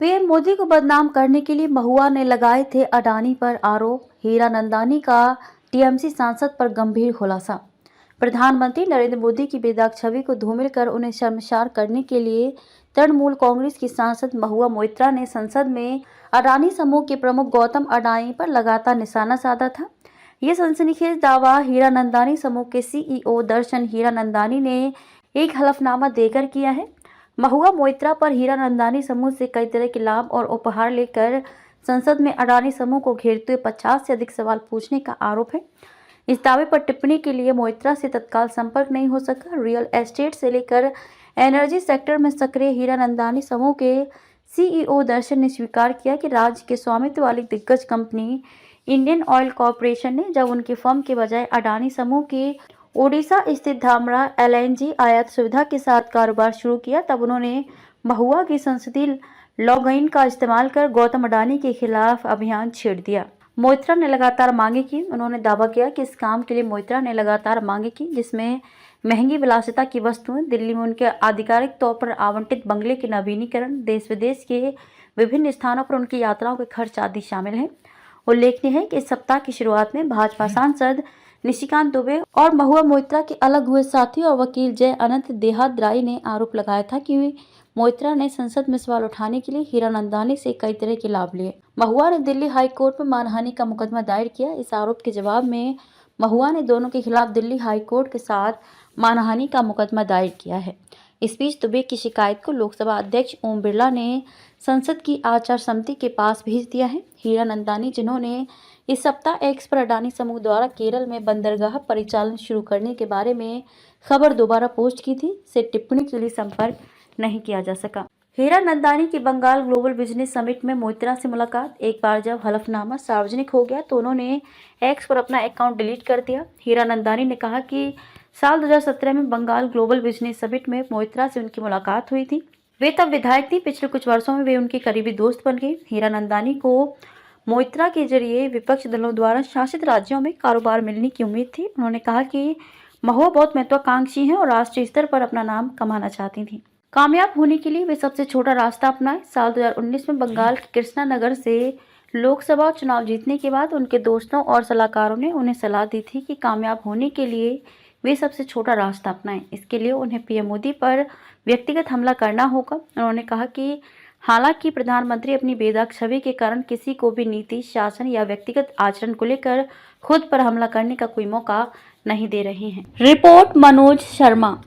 PM Modi को बदनाम करने के लिए महुआ ने लगाए थे अडानी पर आरोप। हीरानंदानी का टीएमसी सांसद पर गंभीर खुलासा। प्रधानमंत्री नरेंद्र मोदी की बेदाग छवि को धूमिल कर उन्हें शर्मसार करने के लिए तृणमूल कांग्रेस की सांसद महुआ मोइत्रा ने संसद में अडानी समूह के प्रमुख गौतम अडानी पर लगातार निशाना साधा था। ये सनसनीखेज दावा हीरानंदानी समूह के सीईओ दर्शन हीरानंदानी ने एक हलफनामा देकर किया है। महुआ मोइत्रा पर हीरानंदानी समूह से कई तरह के लाभ और उपहार लेकर संसद में अडानी समूह को घेरते हुए 50 से अधिक सवाल पूछने का आरोप है। इस दावे पर टिप्पणी के लिए मोइत्रा से तत्काल संपर्क नहीं हो सका। रियल एस्टेट से लेकर एनर्जी सेक्टर में सक्रिय हीरानंदानी समूह के सीईओ दर्शन ने स्वीकार किया कि राज्य के स्वामित्व वाली दिग्गज कंपनी इंडियन ऑयल कॉरपोरेशन ने जब उनकी फर्म के बजाय अडानी समूह की ओडिशा स्थित धामरा एलएनजी आयात सुविधा के साथ कारोबार शुरू किया, तब उन्होंने महुआ की संसदीय लॉगिन का इस्तेमाल कर गौतम अडानी के खिलाफ अभियान छेड़ दिया। मोइत्रा ने लगातार मांगे की। उन्होंने दावा किया कि इस काम के लिए मोइत्रा ने लगातार मांगे की, जिसमें महंगी विलासिता की वस्तुएं, दिल्ली में उनके आधिकारिक तौर पर आवंटित बंगले के नवीनीकरण, देश विदेश के विभिन्न स्थानों पर उनकी यात्राओं के खर्च आदि शामिल हैं। उल्लेखनीय है कि इस सप्ताह की शुरुआत में भाजपा सांसद निशिकांत दुबे और महुआ मोइत्रा के अलग हुए साथी और वकील जय अनंत देहाद्राई ने आरोप लगाया था कि मोइत्रा ने संसद में सवाल उठाने के लिए हीरानंदानी से कई तरह के लाभ लिए। महुआ ने दिल्ली हाई कोर्ट में मानहानि का मुकदमा दायर किया। इस आरोप के जवाब में महुआ ने दोनों के खिलाफ दिल्ली हाई कोर्ट के साथ मानहानि का मुकदमा दायर किया है। इस बीच दुबे की शिकायत को लोकसभा अध्यक्ष ओम बिरला ने संसद की आचार समिति के पास भेज दिया है। हीरानंदानी, जिन्होंने इस सप्ताह एक्स पर अडानी समूह द्वारा केरल में बंदरगाह परिचालन शुरू करने के बारे में खबर दोबारा पोस्ट की थी, से टिप्पणी के लिए संपर्क नहीं किया जा सका। हीरानंदानी की बंगाल ग्लोबल बिजनेस समिट में मोइत्रा से मुलाकात। एक बार जब हलफनामा सार्वजनिक हो गया तो उन्होंने एक्स पर अपना अकाउंट डिलीट कर दिया। हीरानंदानी ने कहा कि साल 2017 में बंगाल ग्लोबल बिजनेस समिट में मोइत्रा से उनकी मुलाकात हुई थी। वे तब विधायक थी। पिछले कुछ वर्षों में वे उनके करीबी दोस्त बन गए। हीरानंदानी को मोइत्रा के जरिए विपक्ष दलों द्वारा शासित राज्यों में कारोबार मिलने की उम्मीद थी। उन्होंने कहा कि महुआ बहुत महत्वाकांक्षी हैं और राष्ट्रीय स्तर पर अपना नाम कमाना चाहती थी। कामयाब होने के लिए वे सबसे छोटा रास्ता अपनाए। साल 2019 में बंगाल के कृष्णा नगर से लोकसभा चुनाव जीतने के बाद उनके दोस्तों और सलाहकारों ने उन्हें सलाह दी थी कि कामयाब होने के लिए वे सबसे छोटा रास्ता अपनाएं। इसके लिए उन्हें पीएम मोदी पर व्यक्तिगत हमला करना होगा। उन्होंने कहा कि हालांकि प्रधानमंत्री अपनी बेदाग छवि के कारण किसी को भी नीति, शासन या व्यक्तिगत आचरण को लेकर खुद पर हमला करने का कोई मौका नहीं दे रहे हैं। रिपोर्ट मनोज शर्मा।